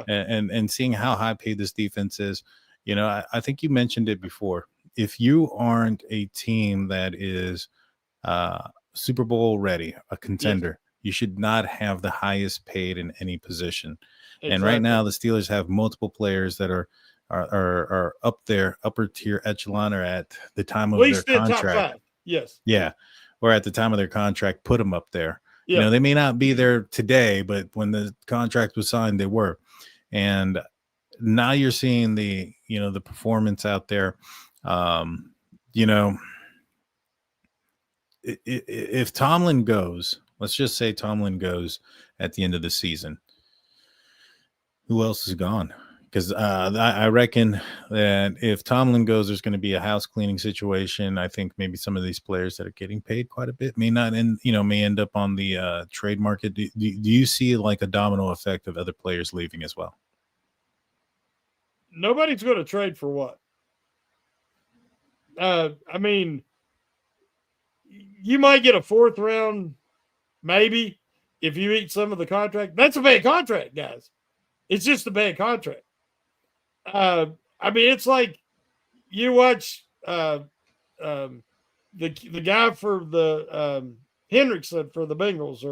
and seeing how high paid this defense is. I think you mentioned it before. If you aren't a team that is Super Bowl ready, a contender, you should not have the highest paid in any position. Exactly. And right now, the Steelers have multiple players that are up there, upper tier echelon, or at the time of their contract. Top 5. Yes. Yeah. Or at the time of their contract, put them up there. Yeah. They may not be there today, but when the contract was signed, they were. And now you're seeing the performance out there. If Tomlin goes, let's just say Tomlin goes at the end of the season, who else is gone? Because I reckon that if Tomlin goes, there's going to be a house cleaning situation. I think maybe some of these players that are getting paid quite a bit may end up on the trade market. Do you see like a domino effect of other players leaving as well? Nobody's going to trade for what? I mean, you might get a 4th round, maybe, if you eat some of the contract. That's a bad contract, guys. It's just a bad contract. I mean, it's like you watch the guy for the Hendrickson for the Bengals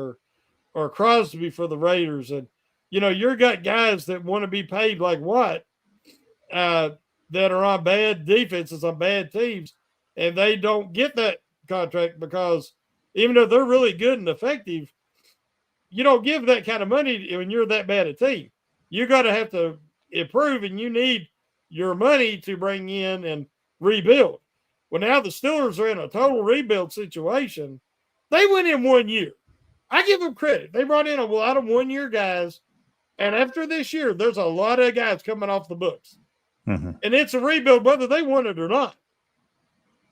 or Crosby for the Raiders, and you've got guys that want to be paid like what that are on bad defenses on bad teams, and they don't get that contract because even though they're really good and effective, you don't give that kind of money when you're that bad a team. You got to have to improve, and you need your money to bring in and rebuild. Well, now the Steelers are in a total rebuild situation. They went in 1 year. I give them credit. They brought in a lot of 1 year guys, and after this year, there's a lot of guys coming off the books. Mm-hmm. And it's a rebuild whether they want it or not.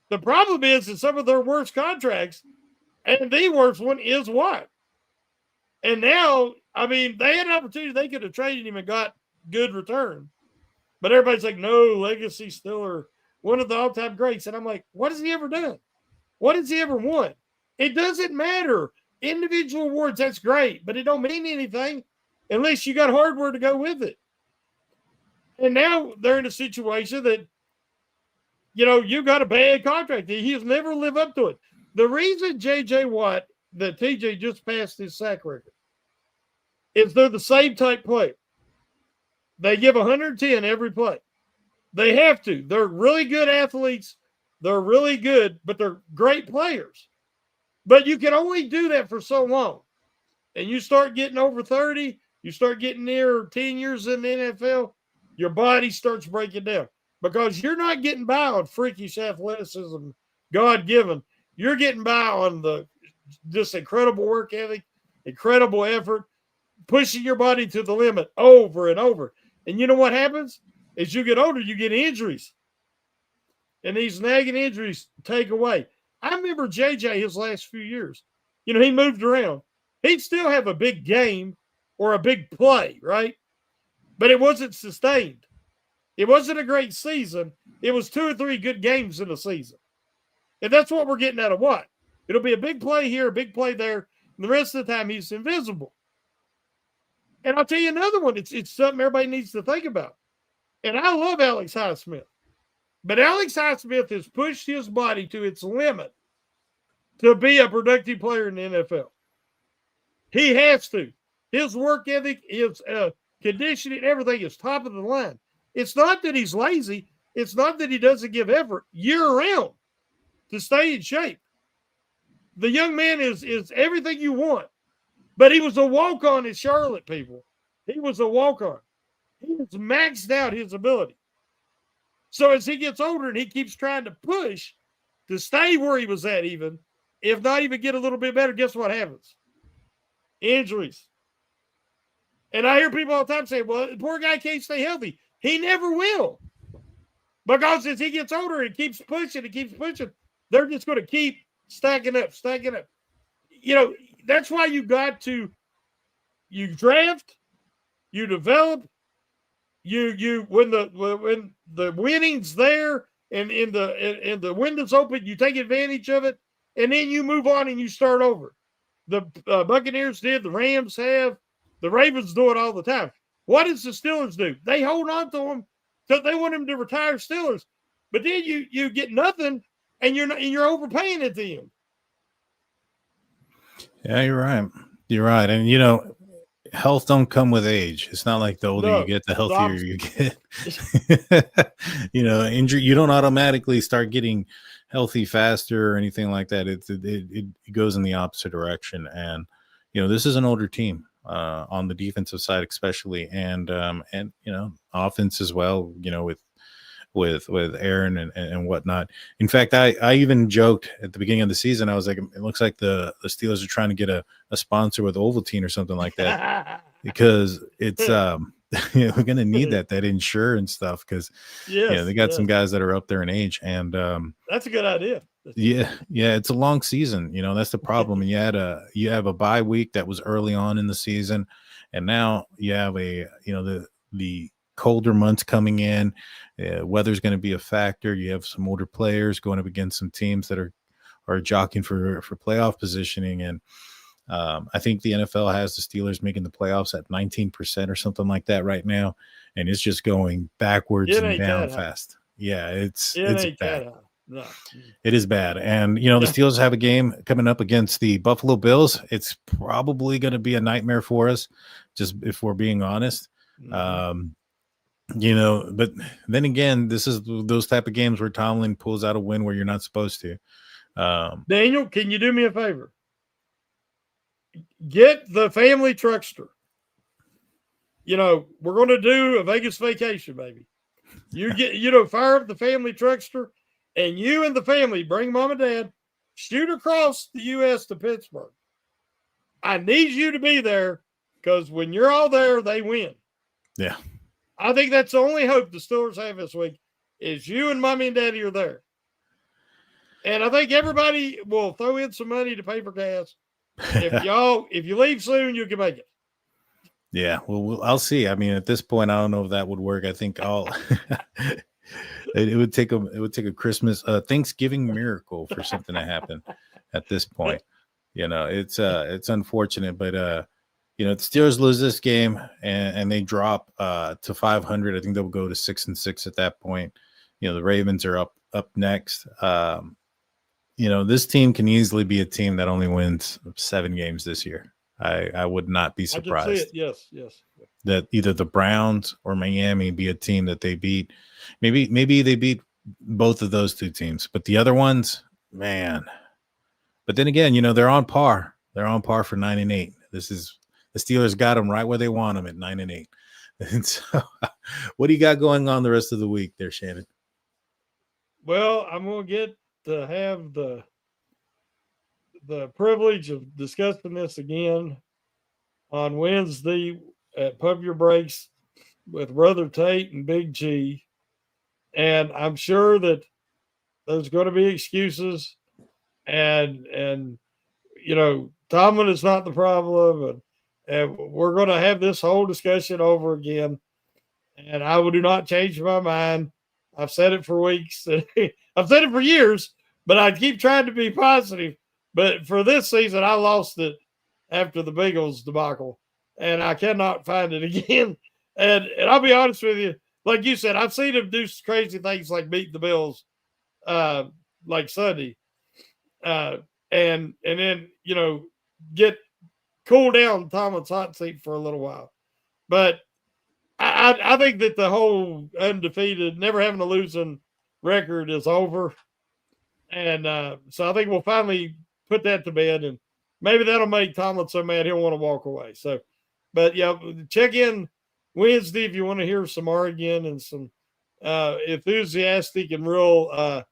The problem is that some of their worst contracts, and the worst one is what? And now, I mean, they had an opportunity. They could have traded him and got good return. But everybody's like, no, legacy Steeler, one of the all-time greats. And I'm like, what has he ever done? What has he ever won? It doesn't matter. Individual awards, that's great, but it don't mean anything unless you got hardware to go with it. And now they're in a situation that, you got a bad contract. He has never lived up to it. The reason J.J. Watt, that TJ just passed his sack record, is they're the same type player. They give 110 every play. They have to. They're really good athletes. They're really good, but they're great players. But you can only do that for so long. And you start getting over 30, you start getting near 10 years in the NFL, your body starts breaking down because you're not getting by on freakish athleticism, God-given. You're getting by on this incredible work ethic, incredible effort, pushing your body to the limit over and over. And you know what happens? As you get older, you get injuries. And these nagging injuries take away. I remember JJ his last few years. You know, he moved around. He'd still have a big game or a big play, right? But it wasn't sustained. It wasn't a great season. It was 2 or 3 good games in a season. And that's what we're getting out of Watt. It'll be a big play here, a big play there. And the rest of the time, he's invisible. And I'll tell you another one. It's something everybody needs to think about. And I love Alex Highsmith. But Alex Highsmith has pushed his body to its limit to be a productive player in the NFL. He has to. His work ethic, his conditioning, everything is top of the line. It's not that he's lazy. It's not that he doesn't give effort year-round to stay in shape. The young man is everything you want. But he was a walk-on in Charlotte, people. He was a walk-on. He has maxed out his ability. So as he gets older and he keeps trying to push to stay where he was at even, if not even get a little bit better, guess what happens? Injuries. And I hear people all the time say, well, the poor guy can't stay healthy. He never will. Because as he gets older and keeps pushing, they're just going to keep stacking up. You know, that's why you draft, you develop, when the winning's there and the window's open, you take advantage of it, and then you move on and you start over. The Buccaneers did, the Rams have, the Ravens do it all the time. What does the Steelers do? They hold on to them because they want them to retire Steelers, but then you get nothing, and you're overpaying at the end. Yeah, you're right. You're right, and you know, health don't come with age. It's not like the older you get, the healthier you get. You know, injury, you don't automatically start getting healthy faster or anything like that. It goes in the opposite direction. And you know, this is an older team on the defensive side, especially, and you know, offense as well. You know, with Aaron and whatnot. In fact, I even joked at the beginning of the season, I was like, it looks like the Steelers are trying to get a sponsor with Ovaltine or something like that, because it's you know, we're gonna need that insurance stuff, because you know, they got some guys that are up there in age, and that's a good idea. Yeah, it's a long season. You know, that's the problem. And you have a bye week that was early on in the season, and now you have the colder months coming in. Weather's going to be a factor. You have some older players going up against some teams that are jockeying for playoff positioning, and I think the NFL has the Steelers making the playoffs at 19% or something like that right now, and it's just going backwards and down fast. Yeah, it's bad. No. It is bad. And you know, the Steelers have a game coming up against the Buffalo Bills. It's probably going to be a nightmare for us, just if we're being honest. Mm-hmm. You know, but then again, this is those type of games where Tomlin pulls out a win where you're not supposed to. Daniel, can you do me a favor? Get the family truckster. You know, we're going to do a Vegas vacation, baby. You fire up the family truckster, and you and the family bring mom and dad, shoot across the U.S. to Pittsburgh. I need you to be there, because when you're all there, they win. Yeah. I think that's the only hope the Steelers have this week, is you and mommy and daddy are there. And I think everybody will throw in some money to pay for gas. If you leave soon, you can make it. Yeah, well, I'll see. I mean, at this point, I don't know if that would work. I think it would take a Christmas, Thanksgiving miracle for something to happen at this point. You know, it's unfortunate, but you know, the Steelers lose this game and they drop to 500. I think they'll go to 6-6 at that point. You know, the Ravens are up next. You know, this team can easily be a team that only wins 7 games this year. I would not be surprised. I can see it. Yes. that either the Browns or Miami be a team that they beat. Maybe they beat both of those two teams, but the other ones, man. But then again, they're on par. They're on par for 9-8. This is the Steelers got them right where they want them at 9-8. And so, what do you got going on the rest of the week there, Shannon? Well, I'm going to get to have the privilege of discussing this again on Wednesday at Pub Your Breaks with Brother Tate and Big G. And I'm sure that there's going to be excuses, and Tomlin is not the problem, and we're going to have this whole discussion over again. And I do not change my mind. I've said it for weeks. I've said it for years, but I keep trying to be positive. But for this season, I lost it after the Bengals debacle, and I cannot find it again. And I'll be honest with you, like you said, I've seen him do crazy things like beat the Bills, like Sunday, and then get cool down Tomlin's hot seat for a little while. But I think that the whole undefeated, never having a losing record is over. And so I think we'll finally put that to bed, and maybe that'll make Tomlin so mad he'll want to walk away. So, but yeah, check in Wednesday if you want to hear some arguing and some enthusiastic and real.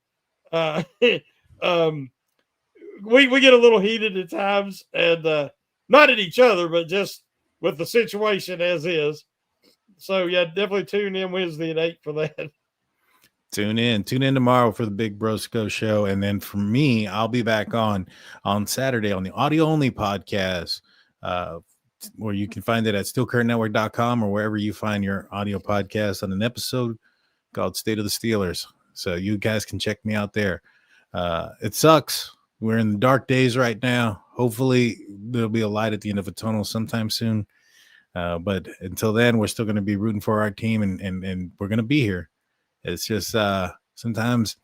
We get a little heated at times, and not at each other, but just with the situation as is. So yeah, definitely tune in Wednesday at 8 for that. Tune in tomorrow for the Big Brosco show. And then for me, I'll be back on Saturday on the audio only podcast, where you can find it at stillcurrentnetwork.com or wherever you find your audio podcast on an episode called State of the Steelers. So you guys can check me out there. It sucks. We're in the dark days right now. Hopefully there'll be a light at the end of a tunnel sometime soon. But until then, we're still going to be rooting for our team, and we're going to be here. It's just sometimes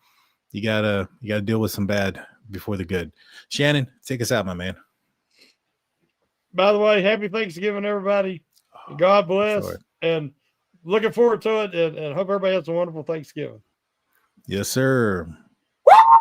you gotta deal with some bad before the good. Shannon, take us out, my man. By the way, happy Thanksgiving, everybody. God bless, and looking forward to it, and hope everybody has a wonderful Thanksgiving. Yes, sir. Woo!